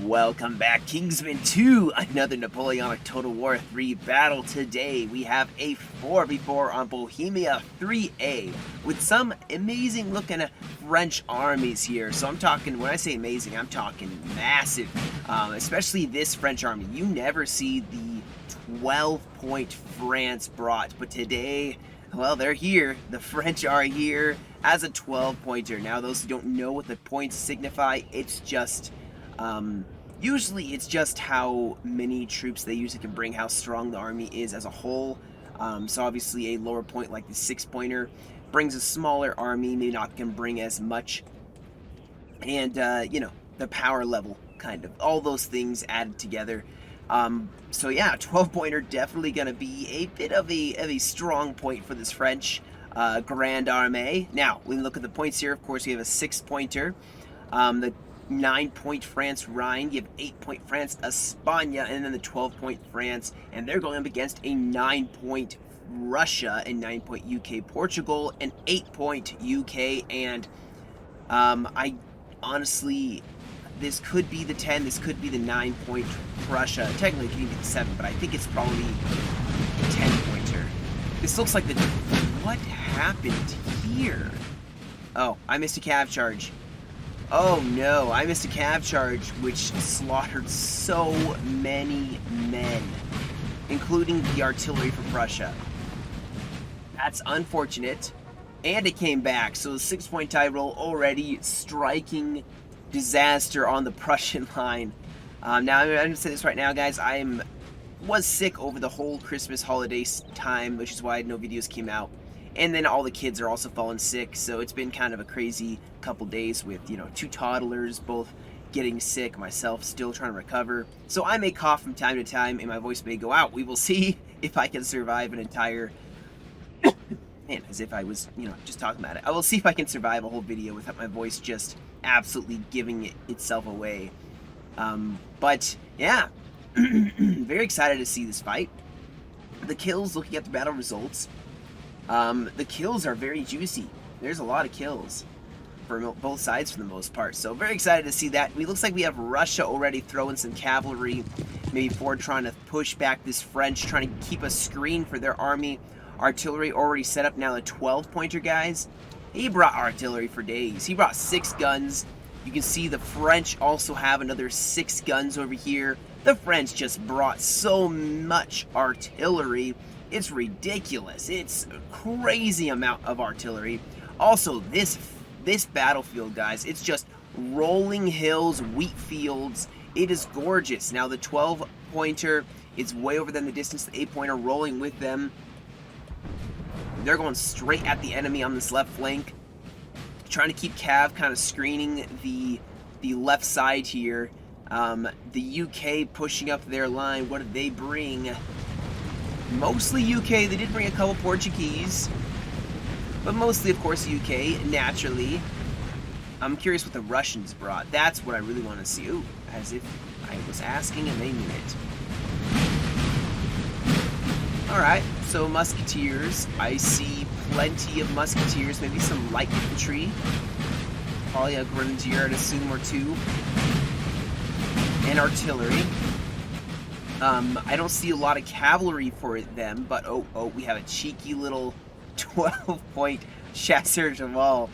Welcome back, Kingsman, to another Napoleonic Total War 3 battle. Today we have a 4v4 on Bohemia 3A with some amazing looking French armies here. So I'm talking, when I say amazing, I'm talking massive. Especially this French army. You never see the 12-point France brought, but today, well, they're here. The French are here as a 12-pointer. Now, those who don't know what the points signify, it's just usually it's just how many troops they usually can bring, how strong the army is as a whole. So obviously a lower point like the 6-pointer brings a smaller army, maybe not can bring as much. And, you know, the power level, kind of. All those things added together. So yeah, 12-pointer definitely going to be a bit of a strong point for this French Grand Armée. Now, when we look at the points here, of course, we have a 6-pointer. The 9-point France Rhine, you have 8-point France España, and then the 12-point France, and they're going up against a 9-point Russia, and 9-point UK Portugal, and 8-point UK, and I honestly, this could be the 10, this could be the 9-point Russia. Technically it could even be the 7, but I think it's probably the 10-pointer. This looks like the... What happened here? Oh, I missed a cav charge. Oh no, I missed a cav charge, which slaughtered so many men, including the artillery from Prussia. That's unfortunate. And it came back, so the 6-point tie roll already striking disaster on the Prussian line. Now, I'm going to say this right now, guys. Was sick over the whole Christmas holiday time, which is why no videos came out. And then all the kids are also falling sick, so it's been kind of a crazy couple days with, you know, 2 toddlers both getting sick, myself still trying to recover. So I may cough from time to time, and my voice may go out. We will see if I can survive an entire... Man, as if I was, you know, just talking about it. I will see if I can survive a whole video without my voice just absolutely giving itself away. But, yeah. Very excited to see this fight. The kills, looking at the battle results... the kills are very juicy. There's a lot of kills for both sides for the most part. So very excited to see that. It looks like we have Russia already throwing some cavalry, maybe forward trying to push back this French, trying to keep a screen for their army. Artillery already set up now. The 12-pointer guys, he brought artillery for days. He brought 6 guns. You can see the French also have another 6 guns over here. The French just brought so much artillery. It's ridiculous. It's a crazy amount of artillery. Also, this battlefield, guys, it's just rolling hills, wheat fields. It is gorgeous. Now, the 12-pointer is way over than the distance. The 8-pointer rolling with them. They're going straight at the enemy on this left flank. Trying to keep Cav kind of screening the left side here. The UK pushing up their line. What did they bring? Mostly UK. They did bring a couple Portuguese, but mostly, of course, UK, naturally. I'm curious what the Russians brought. That's what I really want to see. Ooh, as if I was asking and they knew it. Alright, so musketeers. I see plenty of musketeers, maybe some light infantry. Probably a grenadier, I'd assume, or 2. And artillery. I don't see a lot of cavalry for them, but oh, we have a cheeky little 12-point chasseur cheval.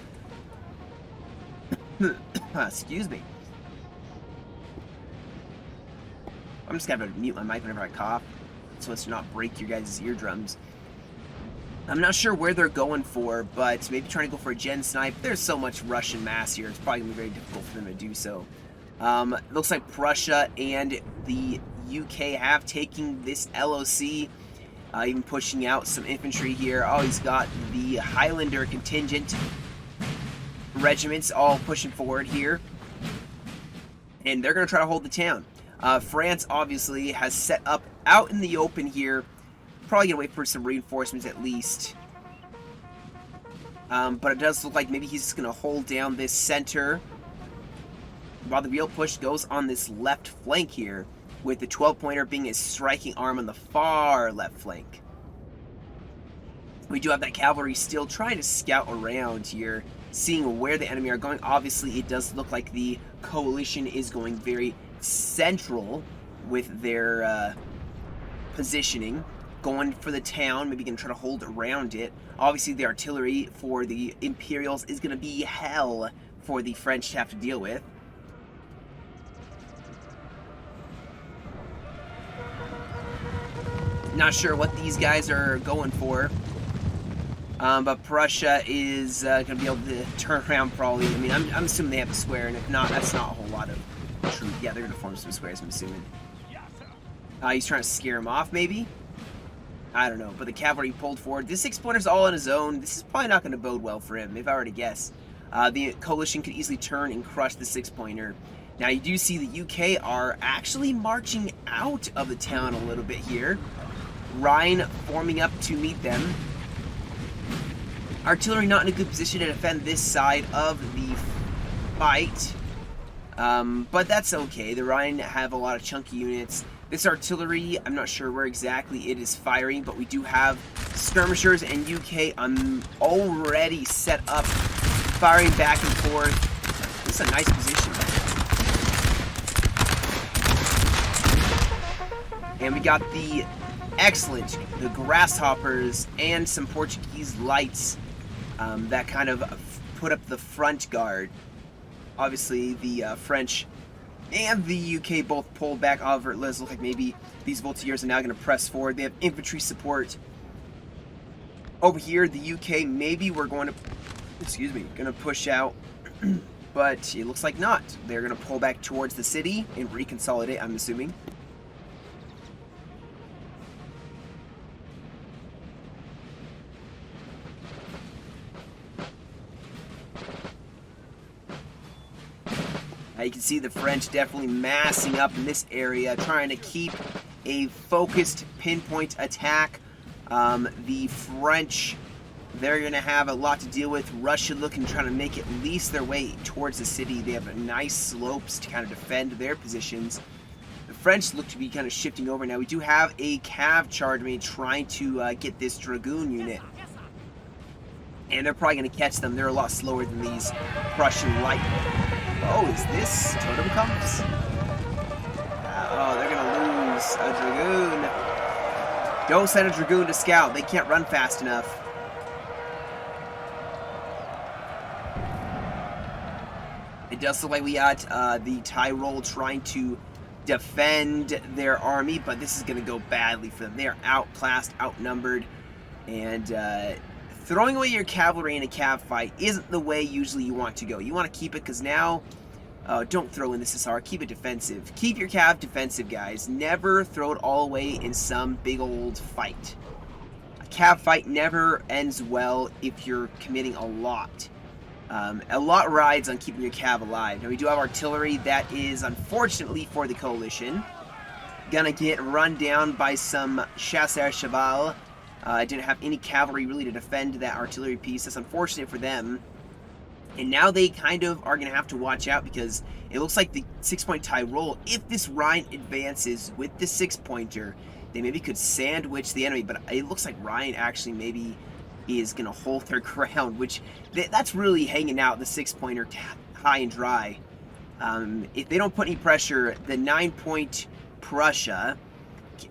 Excuse me. I'm just gonna have to mute my mic whenever I cough, so as to not break your guys' eardrums. I'm not sure where they're going for, but maybe trying to go for a gen snipe. There's so much Russian mass here, it's probably gonna be very difficult for them to do so. It looks like Prussia and the UK have taken this LOC, even pushing out some infantry here. Oh, he's got the Highlander contingent regiments all pushing forward here, and they're going to try to hold the town. France obviously has set up out in the open here, probably going to wait for some reinforcements at least. But it does look like maybe he's just going to hold down this center, while the real push goes on this left flank here, with the 12-pointer being a striking arm on the far left flank. We do have that cavalry still trying to scout around here, seeing where the enemy are going. Obviously, it does look like the coalition is going very central with their positioning, going for the town, maybe gonna try to hold around it. Obviously, the artillery for the Imperials is gonna be hell for the French to have to deal with. Not sure what these guys are going for. But Prussia is going to be able to turn around probably. I mean, I'm assuming they have a square, and if not, that's not a whole lot of troops. Yeah, they're going to form some squares, I'm assuming. He's trying to scare him off, maybe? I don't know, but the cavalry pulled forward. This 6-pointer's all on his own. This is probably not going to bode well for him, if I were to guess. The coalition could easily turn and crush the 6-pointer. Now, you do see the UK are actually marching out of the town a little bit here. Rhine forming up to meet them. Artillery not in a good position to defend this side of the fight. But that's okay. The Rhine have a lot of chunky units. This artillery, I'm not sure where exactly it is firing, but we do have skirmishers and UK already set up, firing back and forth. This is a nice position. And we got the the grasshoppers and some Portuguese lights that kind of put up the front guard. Obviously, the French and the UK both pulled back. However, it does look like maybe these Volunteers are now going to press forward. They have infantry support. Over here, the UK, maybe we're going to push out, but it looks like not. They're going to pull back towards the city and reconsolidate, I'm assuming. You can see the French definitely massing up in this area, trying to keep a focused pinpoint attack. The French, they're going to have a lot to deal with. Russia looking, trying to make at least their way towards the city. They have nice slopes to kind of defend their positions. The French look to be kind of shifting over now. We do have a cav charge made trying to get this Dragoon unit. And they're probably going to catch them. They're a lot slower than these Prussian light. Oh, is this Totem comes? Oh, they're going to lose a Dragoon. Don't send a Dragoon to scout. They can't run fast enough. It does look like we got the Tyrol trying to defend their army, but this is going to go badly for them. They are outclassed, outnumbered, and throwing away your cavalry in a cav fight isn't the way usually you want to go. You want to keep it because now, don't throw in the Sassar. Keep it defensive. Keep your cav defensive, guys. Never throw it all away in some big old fight. A cav fight never ends well if you're committing a lot. A lot rides on keeping your cav alive. Now, we do have artillery that is, unfortunately for the coalition, gonna get run down by some chasseurs cheval. Didn't have any cavalry really to defend that artillery piece. That's unfortunate for them. And now they kind of are going to have to watch out because it looks like the 6-point Tyrol, if this Rhine advances with the 6-pointer, they maybe could sandwich the enemy. But it looks like Rhine actually maybe is going to hold their ground, which that's really hanging out the 6-pointer high and dry. If they don't put any pressure, the 9-point Prussia,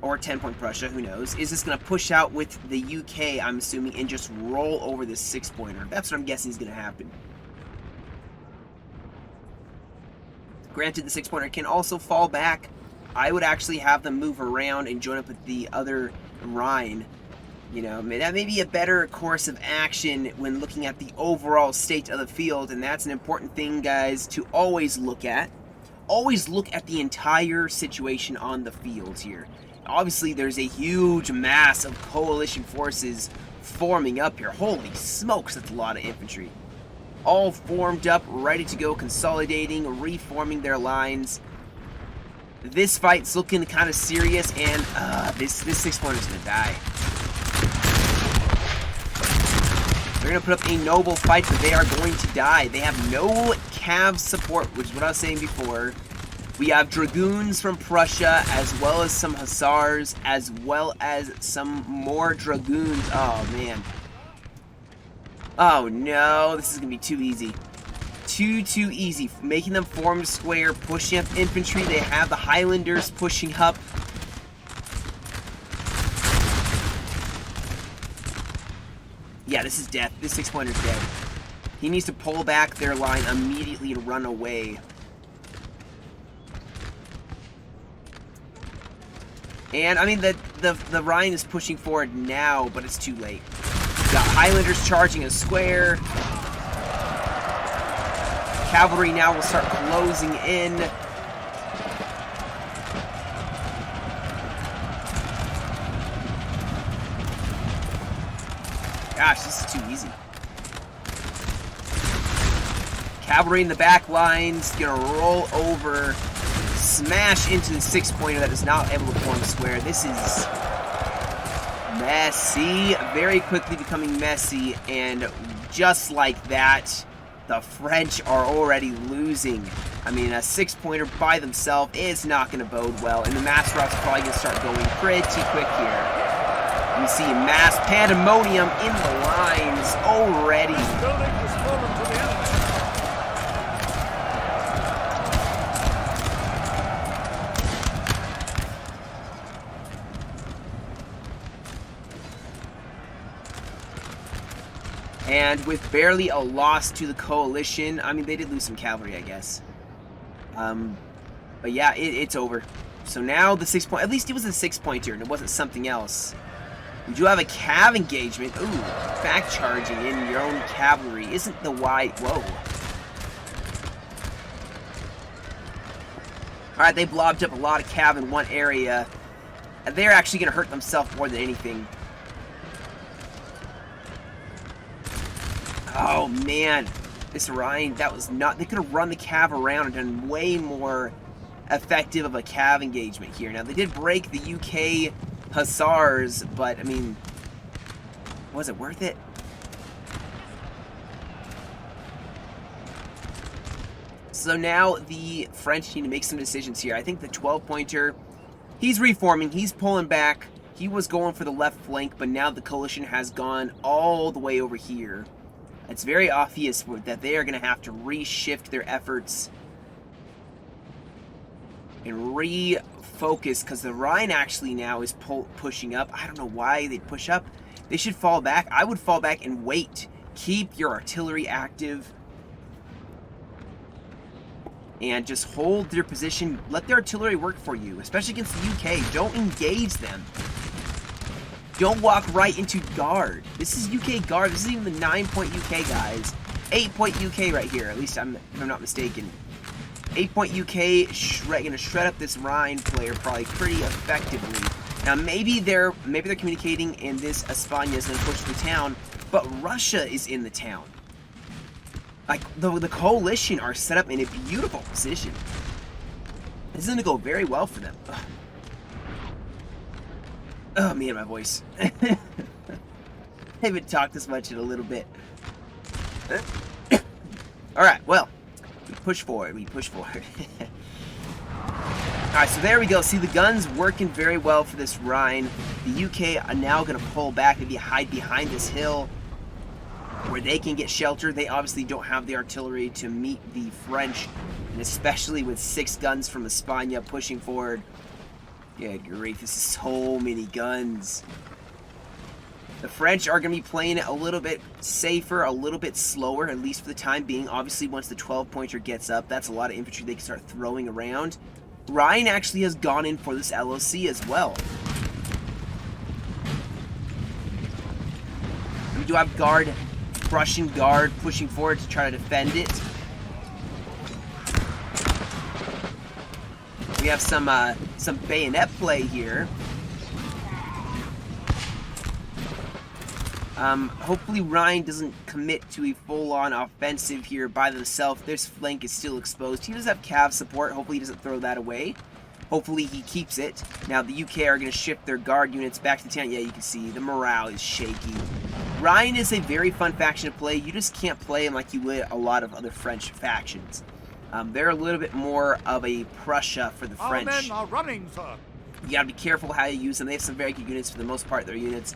or 10-point Prussia, who knows, is just going to push out with the UK, I'm assuming, and just roll over this 6-pointer. That's what I'm guessing is going to happen. Granted, the 6-pointer can also fall back. I would actually have them move around and join up with the other Rhine. You know, that may be a better course of action when looking at the overall state of the field, and that's an important thing, guys, to always look at. Always look at the entire situation on the field here. Obviously, there's a huge mass of coalition forces forming up here. Holy smokes, that's a lot of infantry. All formed up, ready to go, consolidating, reforming their lines. This fight's looking kind of serious, and this 6-pointer's gonna die. They're gonna put up a noble fight, but they are going to die. They have no cav support, which is what I was saying before. We have Dragoons from Prussia, as well as some Hussars, as well as some more Dragoons. Oh, man. Oh, no. This is going to be too easy. too easy, making them form square, pushing up infantry. They have the Highlanders pushing up. Yeah, this is death. This 6-pointer's dead. He needs to pull back their line immediately to run away. And, I mean, the Rhine is pushing forward now, but it's too late. Got Highlanders charging a square. Cavalry now will start closing in. Gosh, this is too easy. Cavalry in the back lines, gonna roll over, smash into the 6-pointer that is not able to form a square. This is messy, very quickly becoming messy, and just like that, the French are already losing. I mean, a 6-pointer by themselves is not going to bode well, and the mass route's probably going to start going pretty quick here. You see mass pandemonium in the lines already. Building has fallen to the enemy. And with barely a loss to the coalition, I mean, they did lose some cavalry, I guess. But yeah, it's over. So now the 6-point, at least it was a 6-pointer and it wasn't something else. We do have a cav engagement. Ooh, back charging in your own cavalry isn't the wide. Whoa. Alright, they blobbed up a lot of cav in one area. And they're actually going to hurt themselves more than anything. Oh man, this Rhine, that was not, they could have run the cav around and done way more effective of a cav engagement here. Now they did break the UK Hussars, but I mean, was it worth it? So now the French need to make some decisions here. I think the 12-pointer, he's reforming, he's pulling back. He was going for the left flank, but now the coalition has gone all the way over here. It's very obvious that they are going to have to reshift their efforts and refocus, because the Rhine actually now is pushing up. I don't know why they'd push up. They should fall back. I would fall back and wait. Keep your artillery active and just hold your position. Let the artillery work for you, especially against the UK. Don't engage them. Don't walk right into guard. This is UK guard. This is even the 9-point UK, guys. 8-point UK right here, at least if I'm not mistaken. 8-point UK gonna shred up this Rhine player probably pretty effectively. Now maybe they're communicating and this España is gonna push the town, but Russia is in the town. Like the coalition are set up in a beautiful position. This is gonna go very well for them. Ugh. Oh, me and my voice. I haven't talked this much in a little bit. Alright, well, we push forward. Alright, so there we go. See, the guns working very well for this Rhine. The UK are now going to pull back, maybe hide behind this hill where they can get shelter. They obviously don't have the artillery to meet the French, and especially with 6 guns from España pushing forward. Good grief, this is so many guns. The French are going to be playing it a little bit safer, a little bit slower, at least for the time being. Obviously, once the 12-pointer gets up, that's a lot of infantry they can start throwing around. Rhine actually has gone in for this LOC as well. We do have guard, Prussian guard, pushing forward to try to defend it. We have some bayonet play here. Hopefully Rhine doesn't commit to a full-on offensive here by themselves. This flank is still exposed. He does have cav support. Hopefully he doesn't throw that away. Hopefully he keeps it. Now the UK are going to shift their guard units back to the town. Yeah, you can see the morale is shaky. Rhine is a very fun faction to play. You just can't play him like you would a lot of other French factions. They're a little bit more of a Prussia for the French. Our men are running, sir. You gotta be careful how you use them. They have some very good units for the most part. Their units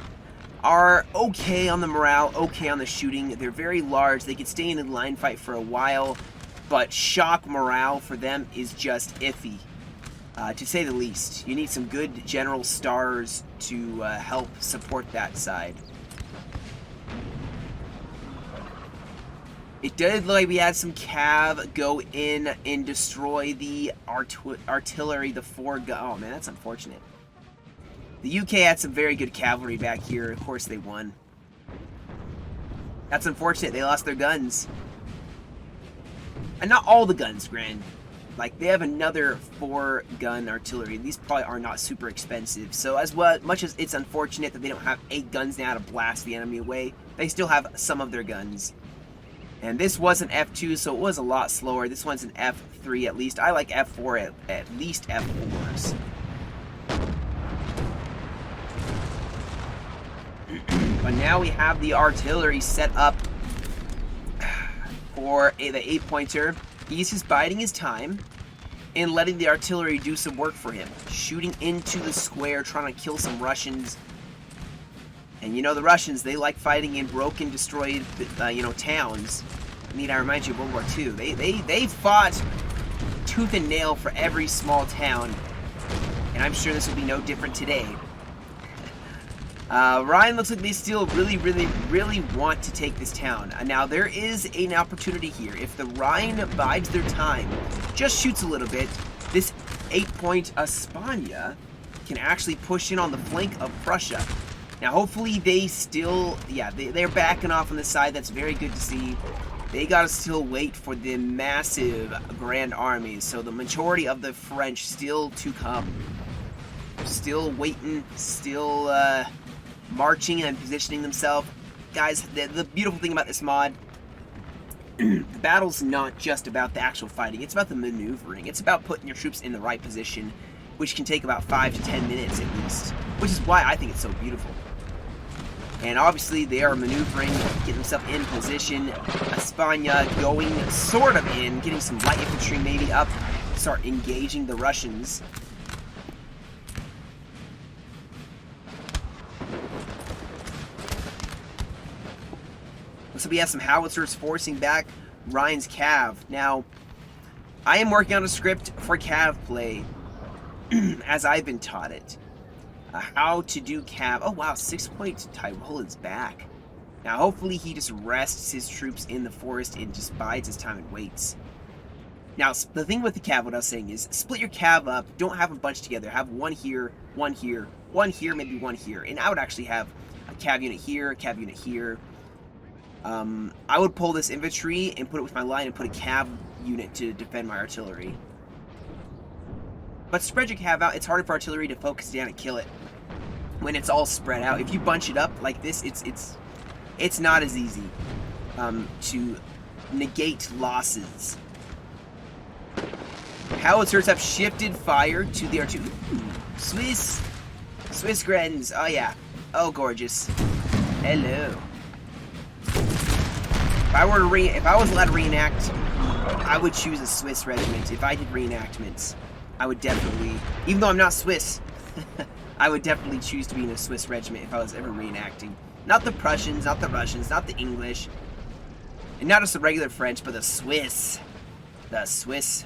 are okay on the morale, okay on the shooting. They're very large. They could stay in a line fight for a while, but shock morale for them is just iffy, to say the least. You need some good general stars to help support that side. It did look like we had some cav go in and destroy the artillery, the 4 gun. Oh man, that's unfortunate. The UK had some very good cavalry back here. Of course they won. That's unfortunate. They lost their guns. And not all the guns, Grand. Like, they have another 4 gun artillery. These probably are not super expensive. So as much as it's unfortunate that they don't have 8 guns now to blast the enemy away, they still have some of their guns. And this was an F2, so it was a lot slower. This one's an F3 at least. I like F4 at least F4s. But now we have the artillery set up for the 8-pointer. He's just biding his time and letting the artillery do some work for him. Shooting into the square, trying to kill some Russians. And you know the Russians, they like fighting in broken, destroyed, towns. Need I remind you of World War II. They fought tooth and nail for every small town. And I'm sure this will be no different today. Ryan looks like they still really want to take this town. Now, there is an opportunity here. If the Rhine bides their time, just shoots a little bit, this 8-point Espana can actually push in on the flank of Prussia. Now, hopefully they still, they're backing off on the side. That's very good to see. They gotta still wait for the massive Grand Armies. So the majority of the French still to come. Still waiting, still, marching and positioning themselves. Guys, the beautiful thing about this mod, the battle's not just about the actual fighting, it's about the maneuvering. It's about putting your troops in the right position, which can take about 5 to 10 minutes at least, which is why I think it's so beautiful. And obviously they are maneuvering, getting themselves in position. Espana going sort of in, getting some light infantry maybe up, start engaging the Russians. So we have some howitzers forcing back Ryan's cav. Now, I am working on a script for cav play, as I've been taught it. How to do cav. Oh wow, 6-point Tyrol is back. Now, hopefully he just rests his troops in the forest and just bides his time and waits. Now, the thing with the cav, what I was saying is, split your cav up. Don't have a bunch together. Have one here, one here, one here, maybe one here. And I would actually have a cav unit here, a cav unit here. I would pull this infantry and put it with my line and put a cav unit to defend my artillery. But spread your cav out. It's harder for artillery to focus down and kill it when it's all spread out. If you bunch it up like this, it's not as easy to negate losses. Howitzers have shifted fire to the artillery. Swiss Grens. Oh yeah. Oh gorgeous. Hello. If I was allowed to reenact, I would choose a Swiss regiment. If I did reenactments, I would definitely, even though I'm not Swiss, I would definitely choose to be in a Swiss regiment if I was ever reenacting. Not the Prussians, not the Russians, not the English, and not just the regular French, but the Swiss. The Swiss.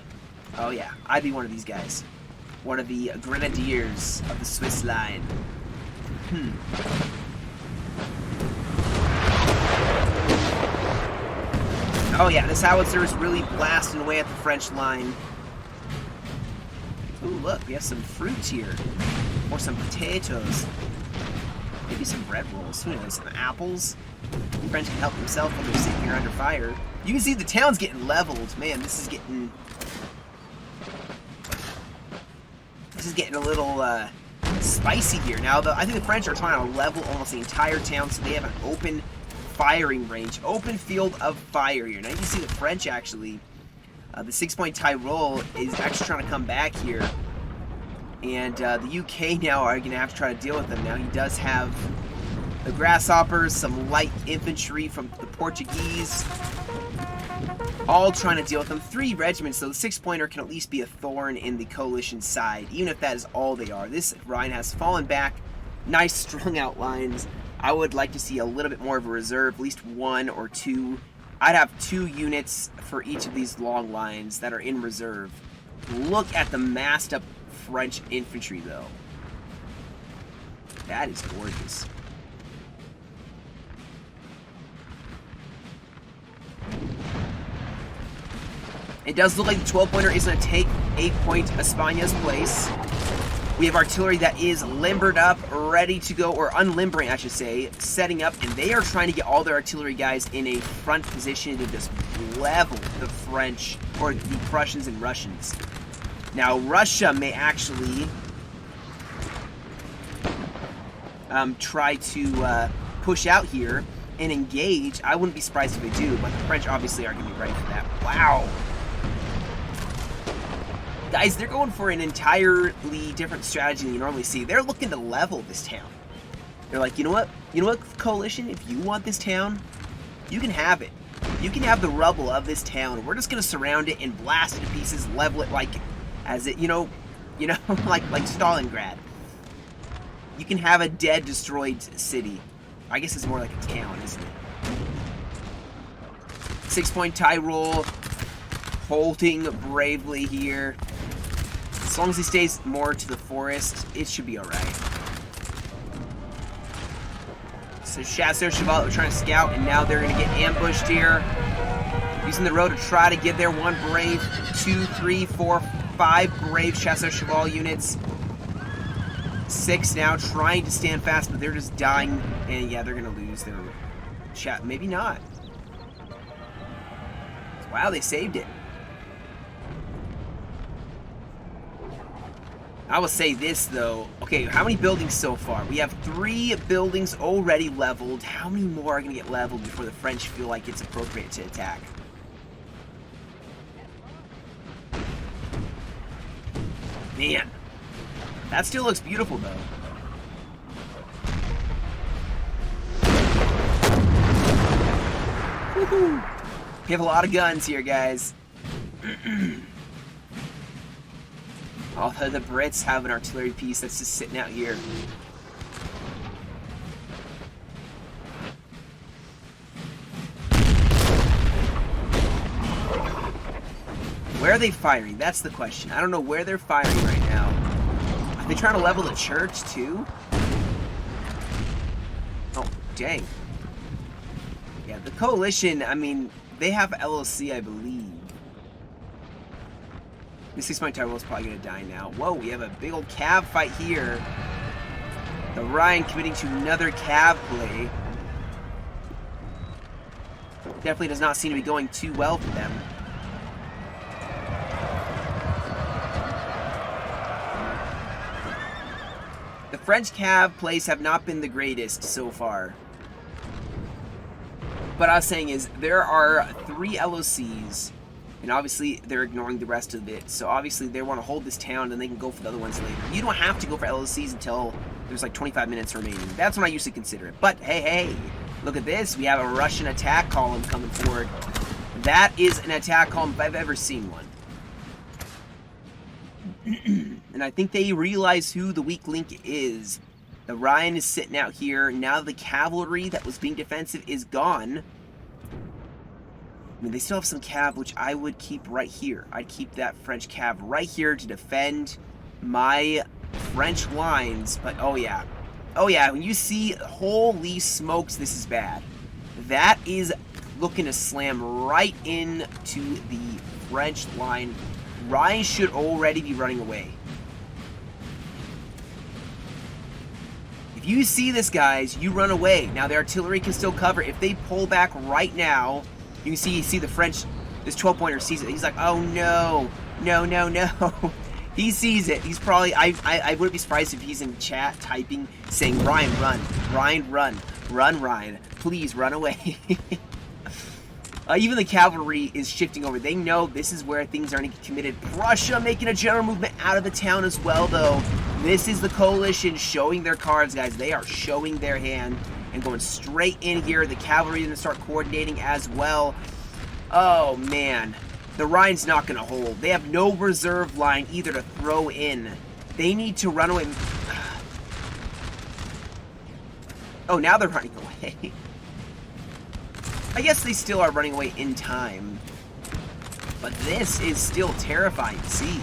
Oh yeah, I'd be one of these guys. One of the grenadiers of the Swiss line. Oh yeah, this howitzer is really blasting away at the French line. Ooh, look, we have some fruit here. Or some potatoes. Maybe some bread rolls. Who knows, some apples. The French can help themselves when they're sitting here under fire. You can see the town's getting leveled. Man, this is getting a little spicy here. Now, I think the French are trying to level almost the entire town, so they have an open firing range, open field of fire here. Now you can see the French actually, the 6-point Tyrol is actually trying to come back here, and the UK now are going to have to try to deal with them. Now he does have the grasshoppers, some light infantry from the Portuguese, all trying to deal with them. 3 regiments, so the 6-pointer can at least be a thorn in the coalition side, even if that is all they are. This Rhine has fallen back, nice strung out lines. I would like to see a little bit more of a reserve, at least 1 or 2. I'd have 2 units for each of these long lines that are in reserve. Look at the massed up French infantry, though. That is gorgeous. It does look like the 12-pointer is going to take 8-point España's place. We have artillery that is limbered up, ready to go, or unlimbering, I should say, setting up, and they are trying to get all their artillery guys in a front position to just level the French, or the Prussians and Russians. Now, Russia may actually try to push out here and engage. I wouldn't be surprised if they do, but the French obviously aren't going to be ready for that. Wow! Guys, they're going for an entirely different strategy than you normally see. They're looking to level this town. They're like, you know what? You know what, coalition? If you want this town, you can have it. You can have the rubble of this town. We're just going to surround it and blast it to pieces, level it like, as it, like Stalingrad. You can have a dead, destroyed city. I guess it's more like a town, isn't it? 6-point tie roll. Holding bravely here. As long as he stays more to the forest, it should be alright. So Chasseur Cheval are trying to scout, and now they're going to get ambushed here. Using the road to try to get there. 1 brave, 2, 3, 4, 5 brave Chasseur Cheval units. 6 now trying to stand fast, but they're just dying. And yeah, they're going to lose their chat. Maybe not. Wow, they saved it. I will say this, though. Okay, how many buildings so far? We have 3 buildings already leveled. How many more are going to get leveled before the French feel like it's appropriate to attack? Man. That still looks beautiful, though. Woohoo! We have a lot of guns here, guys. Although the Brits have an artillery piece that's just sitting out here. Where are they firing? That's the question. I don't know where they're firing right now. Are they trying to level the church, too? Oh, dang. Yeah, the coalition, I mean, they have LOC, I believe. The 6-point tower is probably going to die now. Whoa, we have a big old cav fight here. The Rhine committing to another cav play. Definitely does not seem to be going too well for them. The French cav plays have not been the greatest so far. What I was saying is, there are 3 LOCs. And obviously, they're ignoring the rest of it. So obviously, they want to hold this town, and they can go for the other ones later. You don't have to go for LOCs until there's like 25 minutes remaining. That's when I usually consider it. But hey, hey, look at this. We have a Russian attack column coming forward. That is an attack column if I've ever seen one. And I think they realize who the weak link is. The Rhine is sitting out here. Now the cavalry that was being defensive is gone. I mean, they still have some cav, which I would keep right here. I'd keep that French cav right here to defend my French lines. But, oh yeah. Oh yeah, when you see, holy smokes, this is bad. That is looking to slam right into the French line. Rhine should already be running away. If you see this, guys, you run away. Now, the artillery can still cover. If they pull back right now... You can see the French, this 12-pointer sees it. He's like, oh no, no, no, no. He sees it. He's probably, I wouldn't be surprised if he's in chat typing, saying, Ryan, run, Ryan, run, run, Ryan, please run away. Even the cavalry is shifting over. They know this is where things are going to get committed. Prussia making a general movement out of the town as well, though. This is the coalition showing their cards, guys. They are showing their hand. And going straight in here. The cavalry is going to start coordinating as well. Oh, man. The Rhine's not going to hold. They have no reserve line either to throw in. They need to run away. Oh, now they're running away. I guess they still are running away in time. But this is still terrifying to see.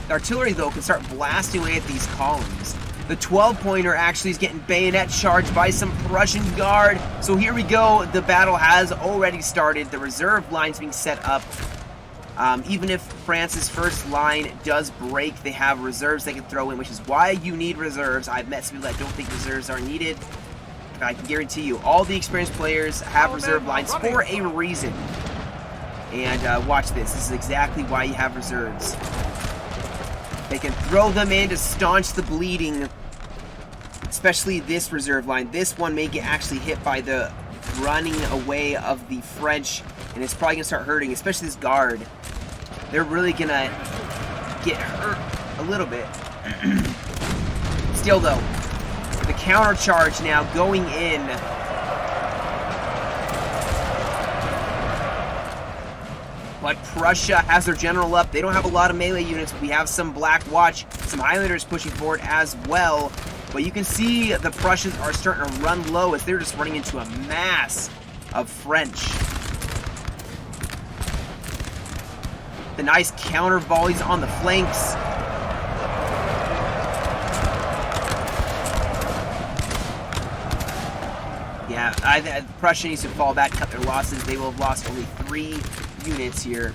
The artillery, though, can start blasting away at these columns. The 12-pointer actually is getting bayonet charged by some Prussian guard. So here we go. The battle has already started. The reserve line's being set up. Even if France's first line does break, they have reserves they can throw in, which is why you need reserves. I've met some people that don't think reserves are needed. I can guarantee you, all the experienced players have reserve lines for a reason. And watch this. This is exactly why you have reserves. They can throw them in to staunch the bleeding. Especially this reserve line. This one may get actually hit by the running away of the French. And it's probably going to start hurting, especially this guard. They're really going to get hurt a little bit. Still, though, the counter charge now going in. But Prussia has their general up. They don't have a lot of melee units. We have some Black Watch, some Highlanders pushing forward as well. But you can see the Prussians are starting to run low as they're just running into a mass of French. The nice counter volleys on the flanks. Yeah, Prussia needs to fall back, cut their losses. They will have lost only 3 units here.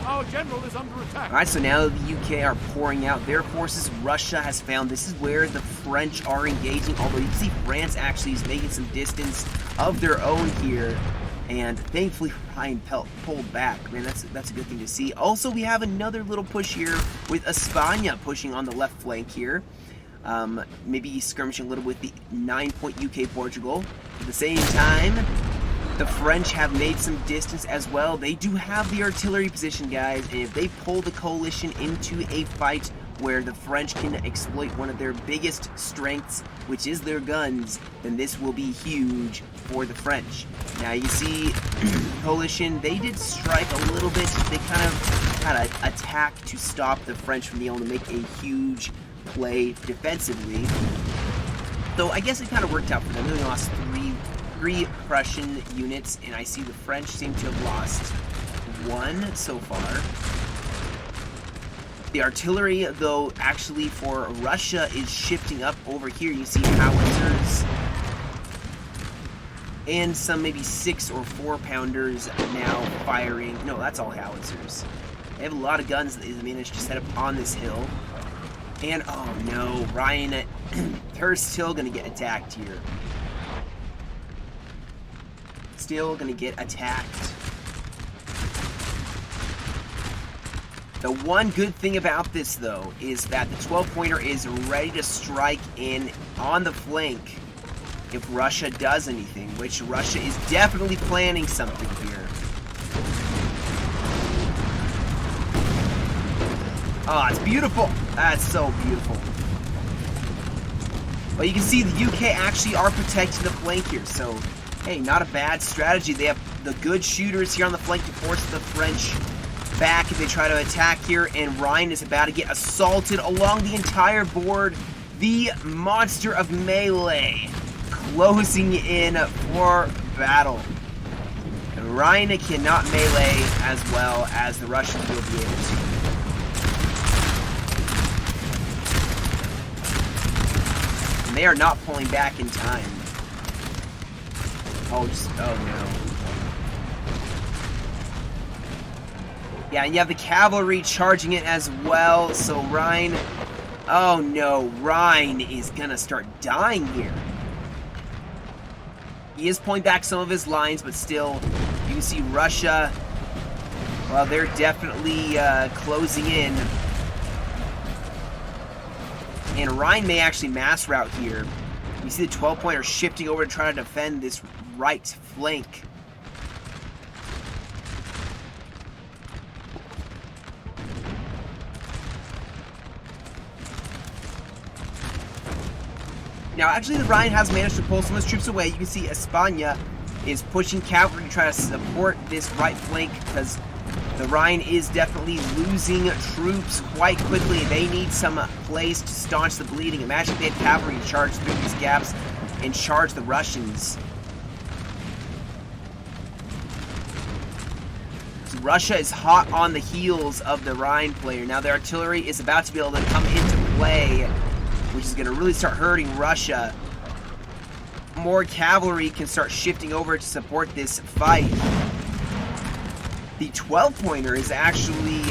Our general is under attack. Alright, so now the UK are pouring out their forces. Russia has found this is where the French are engaging, although you can see France actually is making some distance of their own here. And thankfully Ryan pulled back. Man, that's a good thing to see. Also, we have another little push here with España pushing on the left flank here. Maybe skirmishing a little with the 9-point UK Portugal. At the same time, the French have made some distance as well. They do have the artillery position, guys, and if they pull the coalition into a fight where the French can exploit one of their biggest strengths, which is their guns, then this will be huge for the French. Now you see, coalition, they did strike a little bit. They kind of had an attack to stop the French from being able to make a huge play defensively. Though I guess it kind of worked out for them. They only lost three Prussian units, and I see the French seem to have lost 1 so far. The artillery, though, actually for Russia is shifting up over here. You see howitzers and some maybe 6 or 4 pounders now firing. No, that's all howitzers. They have a lot of guns that they managed to set up on this hill. And oh no, Ryan, they're still gonna get attacked here. Still gonna get attacked. The one good thing about this, though, is that the 12-pointer is ready to strike in on the flank if Russia does anything, which Russia is definitely planning something here. Oh, it's beautiful. That's so beautiful. But you can see the UK actually are protecting the flank here, so hey, not a bad strategy. They have the good shooters here on the flank to force the French back if they try to attack here, and Ryan is about to get assaulted along the entire board. The monster of melee closing in for battle. And Ryan cannot melee as well as the Russians will be able to. And they are not pulling back in time. Oh no. Yeah, and you have the cavalry charging it as well, so Ryan... Oh no, Ryan is gonna start dying here. He is pulling back some of his lines, but still, you can see Russia, well, they're definitely closing in. And Ryan may actually mass route here. You see the 12-pointer shifting over to try to defend this right flank. Now, actually, the Rhine has managed to pull some of his troops away. You can see España is pushing cavalry to try to support this right flank because the Rhine is definitely losing troops quite quickly. They need some place to staunch the bleeding. Imagine if they had cavalry to charge through these gaps and charge the Russians. So Russia is hot on the heels of the Rhine player. Now their artillery is about to be able to come into play, which is going to really start hurting Russia. More cavalry can start shifting over to support this fight. The 12-pointer is actually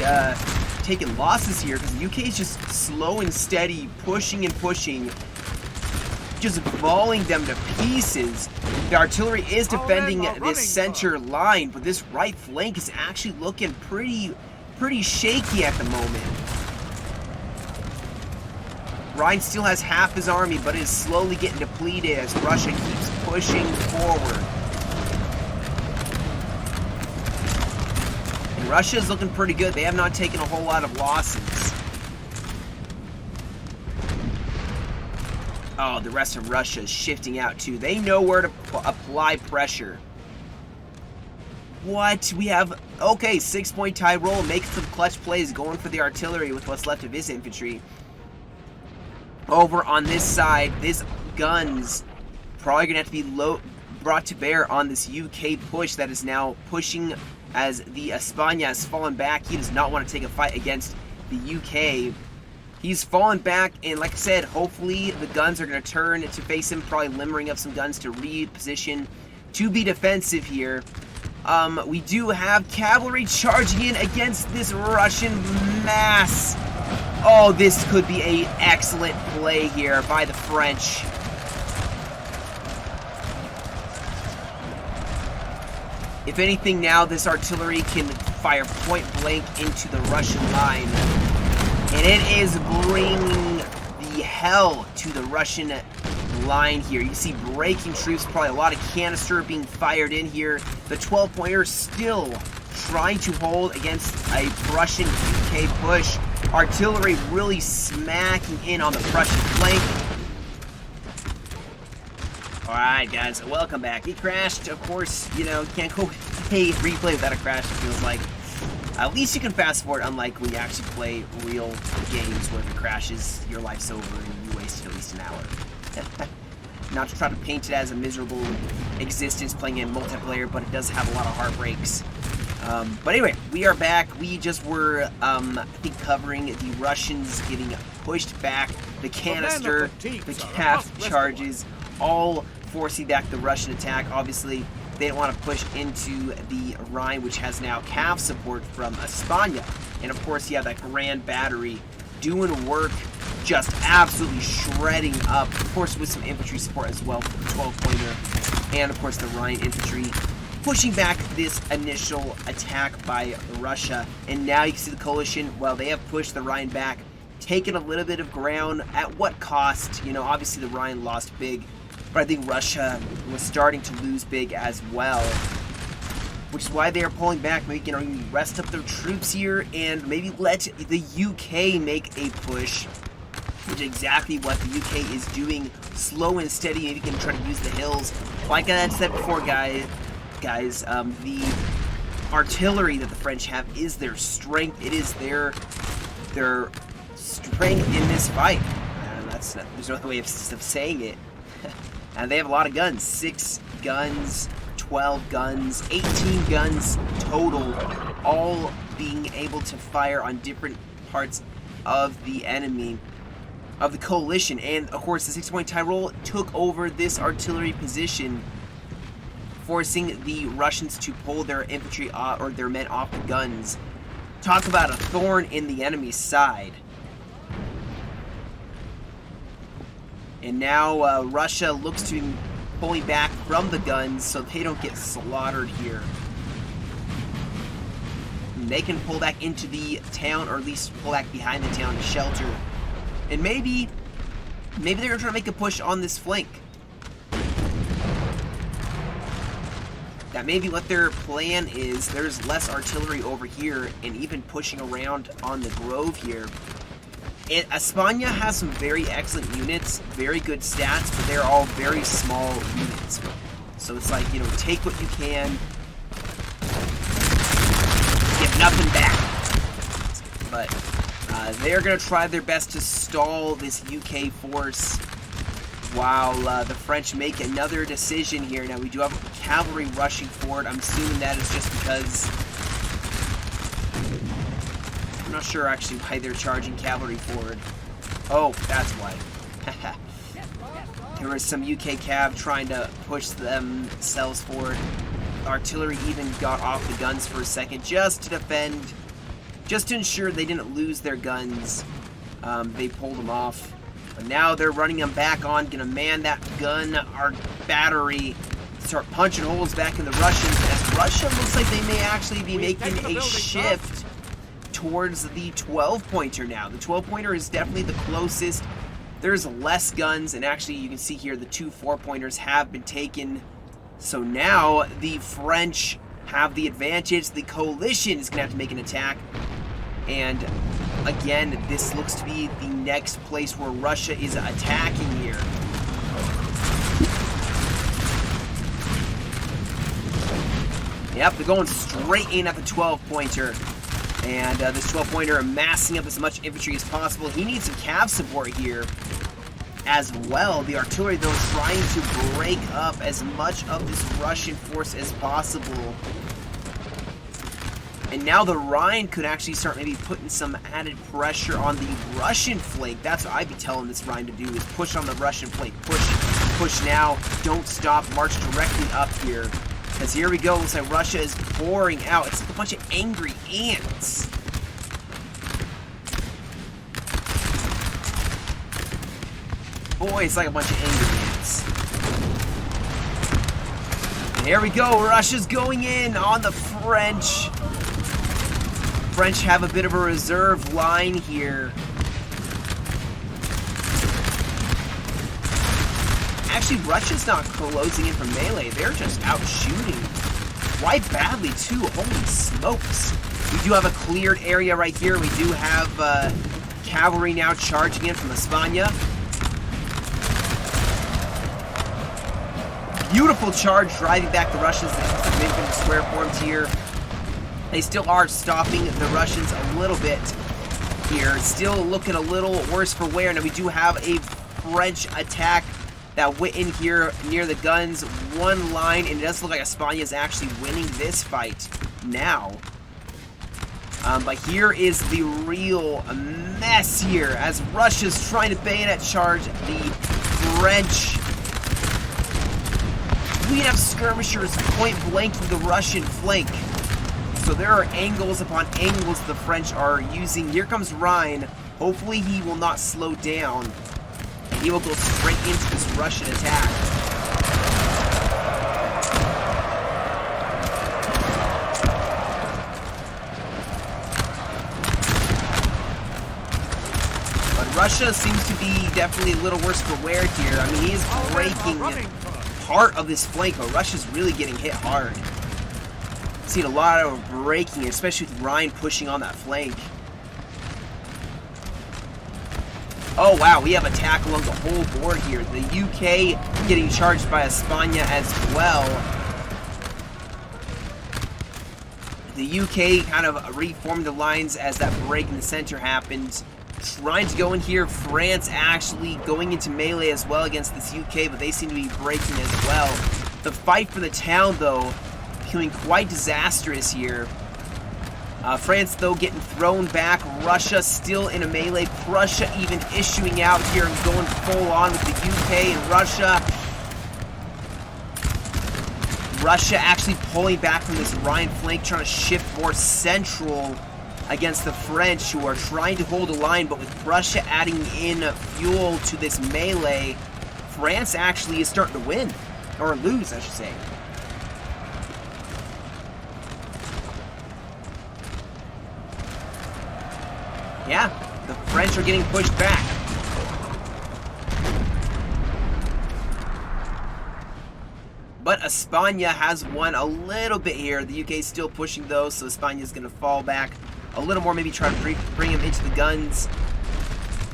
taking losses here because the UK is just slow and steady, pushing and pushing, just volleying them to pieces. The artillery is defending this center line, but this right flank is actually looking pretty shaky at the moment. Rhine still has half his army, but is slowly getting depleted as Russia keeps pushing forward. And Russia is looking pretty good. They have not taken a whole lot of losses. Oh, the rest of Russia is shifting out too. They know where to apply pressure. What? We have... Okay, 6-point Tyrol makes some clutch plays going for the artillery with what's left of his infantry. Over on this side, this guns probably going to have to be brought to bear on this UK push that is now pushing as the España has fallen back. He does not want to take a fight against the UK. He's fallen back, and like I said, hopefully the guns are going to turn to face him, probably limbering up some guns to reposition to be defensive here. We do have cavalry charging in against this Russian mass. Oh, this could be an excellent play here by the French. If anything now, this artillery can fire point blank into the Russian line. And it is bringing the hell to the Russian line here. You see breaking troops, probably a lot of canister being fired in here. The 12-pointer still trying to hold against a Prussian UK push. Artillery really smacking in on the Prussian flank. Alright guys, welcome back. He crashed, of course, you know, can't go play replay without a crash, it feels like. At least you can fast forward, unlike when you actually play real games where if it crashes, your life's over and you wasted at least an hour. Not to try to paint it as a miserable existence playing in multiplayer, but it does have a lot of heartbreaks. But anyway, we are back. We just were, I think, covering the Russians getting pushed back, the canister, the calf charges, all forcing back the Russian attack. Obviously, they don't want to push into the Rhine, which has now cav support from España. And of course, you have that Grand Battery doing work, just absolutely shredding up. Of course, with some infantry support as well from the 12-pointer. And of course, the Rhine infantry pushing back this initial attack by Russia. And now you can see the coalition, well, they have pushed the Rhine back, taken a little bit of ground. At what cost? You know, obviously the Rhine lost big, but I think Russia was starting to lose big as well, which is why they are pulling back. Maybe, you know, rest up their troops here and maybe let the UK make a push, which is exactly what the UK is doing, slow and steady. Maybe can try to use the hills. Like I said before, guys, the artillery that the French have is their strength. It is their strength in this fight. There's no other way of saying it. And they have a lot of guns. 6 guns, 12 guns, 18 guns total, all being able to fire on different parts of the enemy, of the coalition. And of course, the 6-point Tyrol took over this artillery position, forcing the Russians to pull their infantry or their men off the guns. Talk about a thorn in the enemy's side. And now Russia looks to be pulling back from the guns so they don't get slaughtered here. And they can pull back into the town, or at least pull back behind the town to shelter. And maybe they're going to try to make a push on this flank. That may be what their plan is. There's less artillery over here, and even pushing around on the grove here. España has some very excellent units, very good stats, but they're all very small units. So it's like, you know, take what you can, give nothing back. But they're going to try their best to stall this UK force while the French make another decision here. Now, we do have cavalry rushing forward. I'm assuming that is just because... I'm not sure actually why they're charging cavalry forward. Oh, that's why. There was some UK cav trying to push themselves forward. Artillery even got off the guns for a second just to defend, just to ensure they didn't lose their guns. They pulled them off. But now they're running them back on, gonna man that gun, our battery, start punching holes back in the Russians, as Russia looks like they may actually be making a shift towards the 12-pointer now. The 12-pointer is definitely the closest. There's less guns, and actually you can see here the 2 4-pointers have been taken. So now the French have the advantage. The coalition is going to have to make an attack. And again, this looks to be the next place where Russia is attacking here. Yep, they're going straight in at the 12-pointer. And this 12-pointer amassing up as much infantry as possible. He needs some cav support here as well. The artillery, though, trying to break up as much of this Russian force as possible. And now the Rhine could actually start maybe putting some added pressure on the Russian flank. That's what I'd be telling this Rhine to do, is push on the Russian flank. Push now. Don't stop. March directly up here. Because here we go. Looks like Russia is pouring out. It's like a bunch of angry ants. Boy, it's like a bunch of angry ants. And here we go. Russia's going in on the French. French have a bit of a reserve line here. Actually, Russia's not closing in from melee. They're just out shooting. Quite badly, too. Holy smokes. We do have a cleared area right here. We do have cavalry now charging in from España. Beautiful charge driving back the Russians. They've been square formed here. They still are stopping the Russians a little bit here. Still looking a little worse for wear. Now we do have a French attack that went in here near the guns. One line, and it does look like España is actually winning this fight now. But here is the real mess here as Russia's trying to bayonet charge the French. We have skirmishers point blanking the Russian flank. So there are angles upon angles the French are using. Here comes Rhine. Hopefully he will not slow down. And he will go straight into this Russian attack. But Russia seems to be definitely a little worse for wear here. I mean, he is breaking part of this flank, but Russia's really getting hit hard. Seen a lot of breaking, especially with Rhine pushing on that flank. Oh wow, we have attack along the whole board here. The UK getting charged by España as well. The UK kind of reformed the lines as that break in the center happened. Trying to go in here. France actually going into melee as well against this UK, but they seem to be breaking as well. The fight for the town, though, becoming quite disastrous here. France, though, getting thrown back. Russia still in a melee. Prussia even issuing out here and going full on with the UK and Russia. Russia actually pulling back from this Rhine flank, trying to shift more central against the French, who are trying to hold a line, but with Prussia adding in fuel to this melee, France actually is starting to win. Or lose, I should say. Yeah, the French are getting pushed back. But España has won a little bit here. The UK is still pushing though, so España is going to fall back a little more, maybe try to bring him into the guns.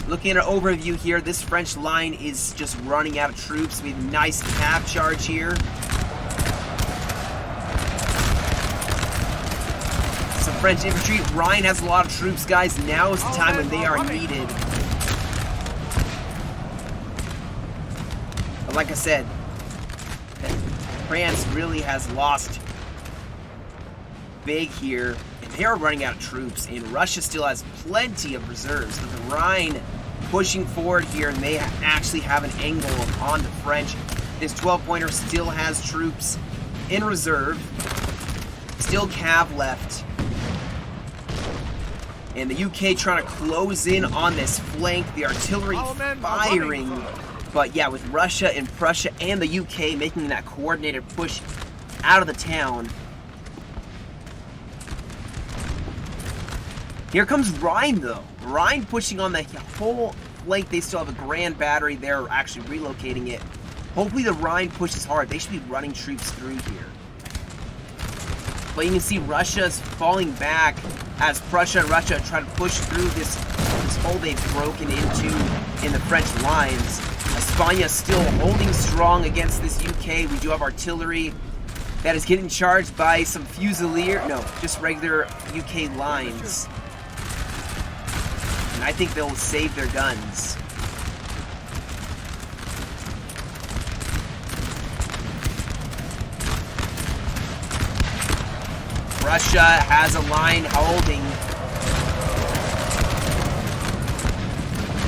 Looking at an overview here, this French line is just running out of troops. We have a nice cav charge here. Some French infantry. Rhine has a lot of troops, guys. Now is the time when they are needed. But like I said, France really has lost big here. And they are running out of troops. And Russia still has plenty of reserves. But the Rhine pushing forward here, and they actually have an angle on the French. This 12-pointer still has troops in reserve. Still cav left. And the UK trying to close in on this flank. The artillery firing. But yeah, with Russia and Prussia and the UK making that coordinated push out of the town. Here comes Rhine, though. Rhine pushing on the whole flank. They still have a grand battery. They're actually relocating it. Hopefully the Rhine pushes hard. They should be running troops through here. But you can see Russia's falling back as Prussia and Russia try to push through this hole they've broken into in the French lines. España still holding strong against this UK. We do have artillery that is getting charged by some Fusilier. No, just regular UK lines. And I think they'll save their guns. Russia has a line holding.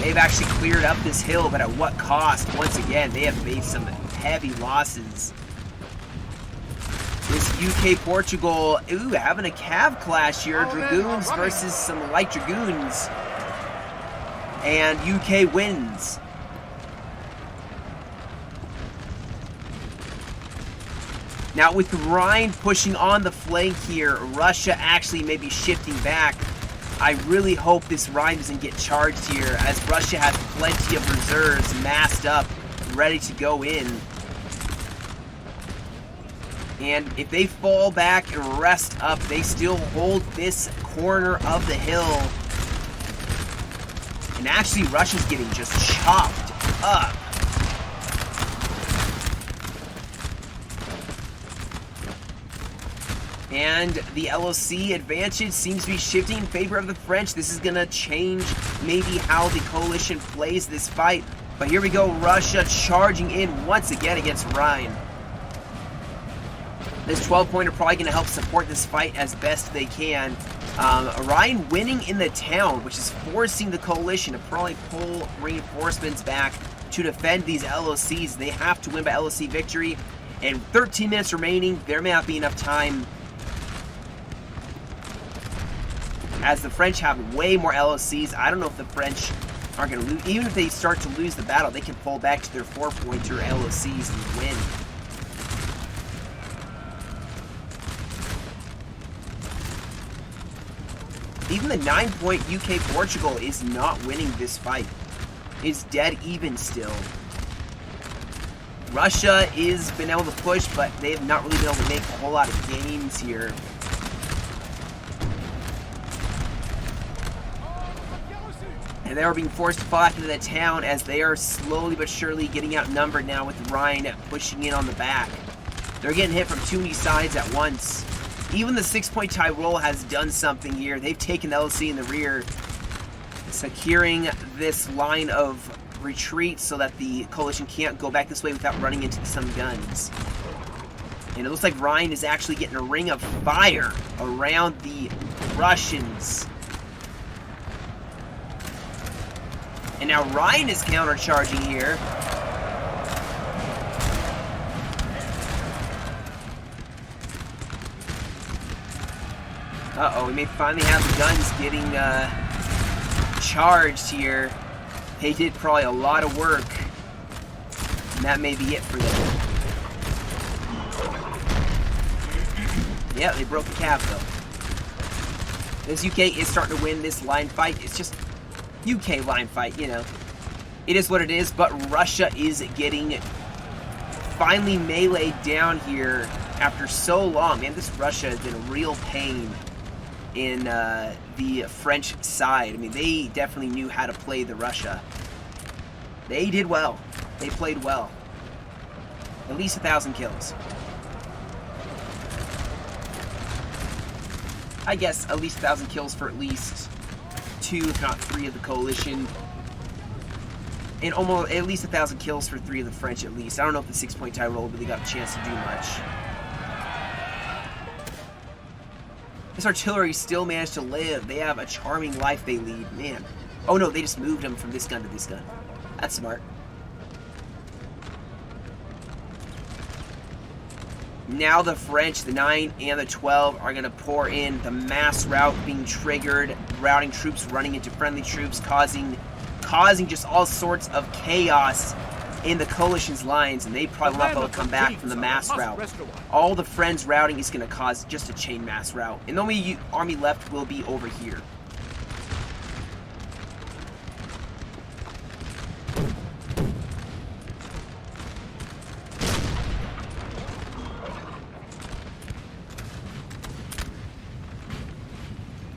They've actually cleared up this hill, but at what cost? Once again, they have made some heavy losses. This UK-Portugal, ooh, having a cav clash here. Dragoons versus some light dragoons. And UK wins. Now with the Rhine pushing on the flank here, Russia actually may be shifting back. I really hope this Rhine doesn't get charged here, as Russia has plenty of reserves massed up, ready to go in. And if they fall back and rest up, they still hold this corner of the hill. And actually, Russia's getting just chopped up. And the LOC advantage seems to be shifting in favor of the French. This is going to change maybe how the coalition plays this fight. But here we go, Russia charging in once again against Rhine. This 12-pointer probably going to help support this fight as best they can. Rhine winning in the town, which is forcing the coalition to probably pull reinforcements back to defend these LOCs. They have to win by LOC victory. And 13 minutes remaining, there may not be enough time, as the French have way more LOCs. I don't know if the French are going to lose. Even if they start to lose the battle, they can fall back to their 4-pointer LOCs and win. Even the 9-point UK-Portugal is not winning this fight. It's dead even still. Russia is been able to push, but they have not really been able to make a whole lot of gains here. And they are being forced to fall back into the town, as they are slowly but surely getting outnumbered now with Rhine pushing in on the back. They're getting hit from too many sides at once. Even the 6-point Tyrol has done something here. They've taken the LOC in the rear, securing this line of retreat so that the coalition can't go back this way without running into some guns. And it looks like Rhine is actually getting a ring of fire around the Russians. And now Rhine is countercharging here. Uh-oh, we may finally have the guns getting charged here. They did probably a lot of work. And that may be it for them. Yeah, they broke the cav though. This UK is starting to win this line fight. It's just UK line fight, you know. It is what it is, but Russia is getting finally meleeed down here after so long. Man, this Russia has been a real pain in the French side. I mean, they definitely knew how to play the Russia. They did well. They played well. At least 1,000 kills. I guess at least 1,000 kills for at least 2, if not 3 of the coalition. And almost at least 1,000 kills for 3 of the French at least. I don't know if the 6-point tie roll really got a chance to do much. This artillery still managed to live. They have a charming life they lead. Man. Oh no, they just moved them from this gun to this gun. That's smart. Now the French, the 9 and the 12, are going to pour in. The mass route being triggered, routing troops running into friendly troops, causing just all sorts of chaos in the coalition's lines, and they probably won't be able to come back from the mass route. All the Friends routing is going to cause just a chain mass route, and the only army left will be over here.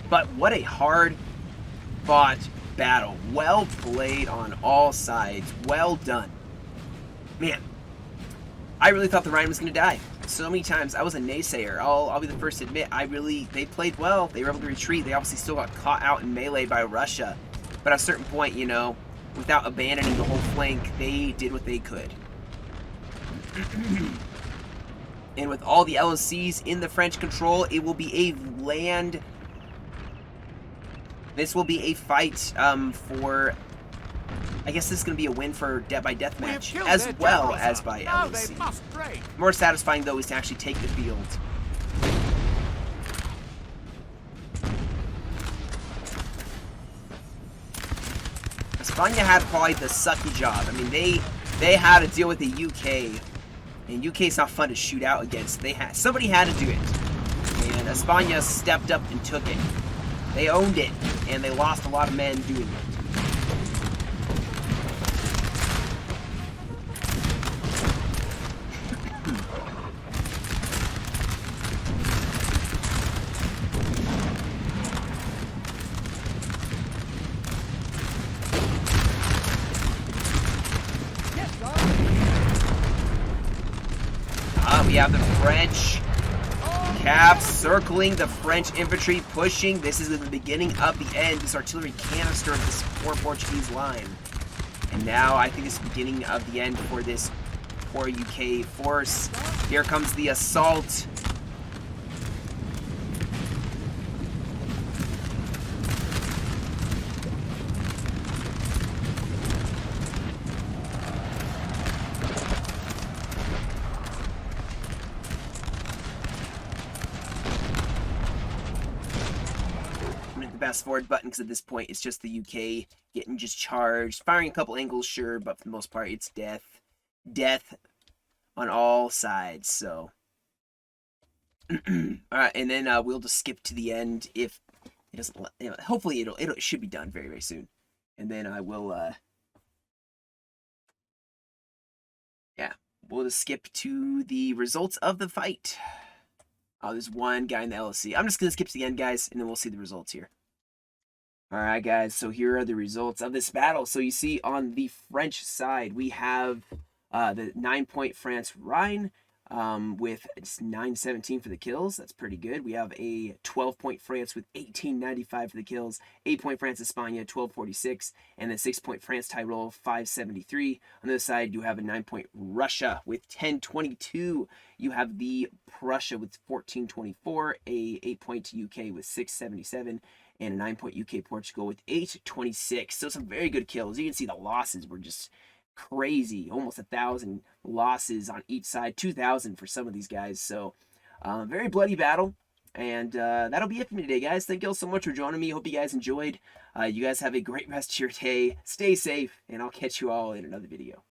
But what a hard-fought battle. Well played on all sides. Well done. Man, I really thought the Rhine was going to die. So many times. I was a naysayer. I'll be the first to admit. They played well. They were able to retreat. They obviously still got caught out in melee by Russia. But at a certain point, you know, without abandoning the whole flank, they did what they could. And with all the LOCs in the French control, it will be a land... This will be a fight for... I guess this is going to be a win for Death by Deathmatch, as well as by LOC. More satisfying, though, is to actually take the field. España had probably the sucky job. I mean, they had to deal with the UK, and UK is not fun to shoot out against. Somebody had to do it, and España stepped up and took it. They owned it, and they lost a lot of men doing it. We have the French caps circling the French infantry, pushing. This is the beginning of the end. This artillery canister of this poor Portuguese line. And now I think it's the beginning of the end for this poor UK force. Here comes the assault. Fast forward button because at this point it's just the UK getting just charged, firing a couple angles, sure, but for the most part it's death on all sides. So all right, and then we'll just skip to the end if it doesn't. You know, hopefully it should be done very, very soon, and then I will yeah, we'll just skip to the results of the fight. Oh, there's one guy in the LSC. I'm just gonna skip to the end, guys, and then we'll see the results here. Alright guys, so here are the results of this battle. So you see on the French side, we have the 9-point France Rhine with 917 for the kills. That's pretty good. We have a 12-point France with 1895 for the kills. 8-point France España, 1246. And then 6-point France Tyrol, 573. On the other side, you have a 9-point Russia with 1022. You have the Prussia with 1424. A 8-point UK with 677. And a 9-point UK Portugal with 826. So some very good kills. You can see the losses were just crazy. Almost 1,000 losses on each side. 2,000 for some of these guys. So very bloody battle. And that'll be it for me today, guys. Thank you all so much for joining me. Hope you guys enjoyed. You guys have a great rest of your day. Stay safe. And I'll catch you all in another video.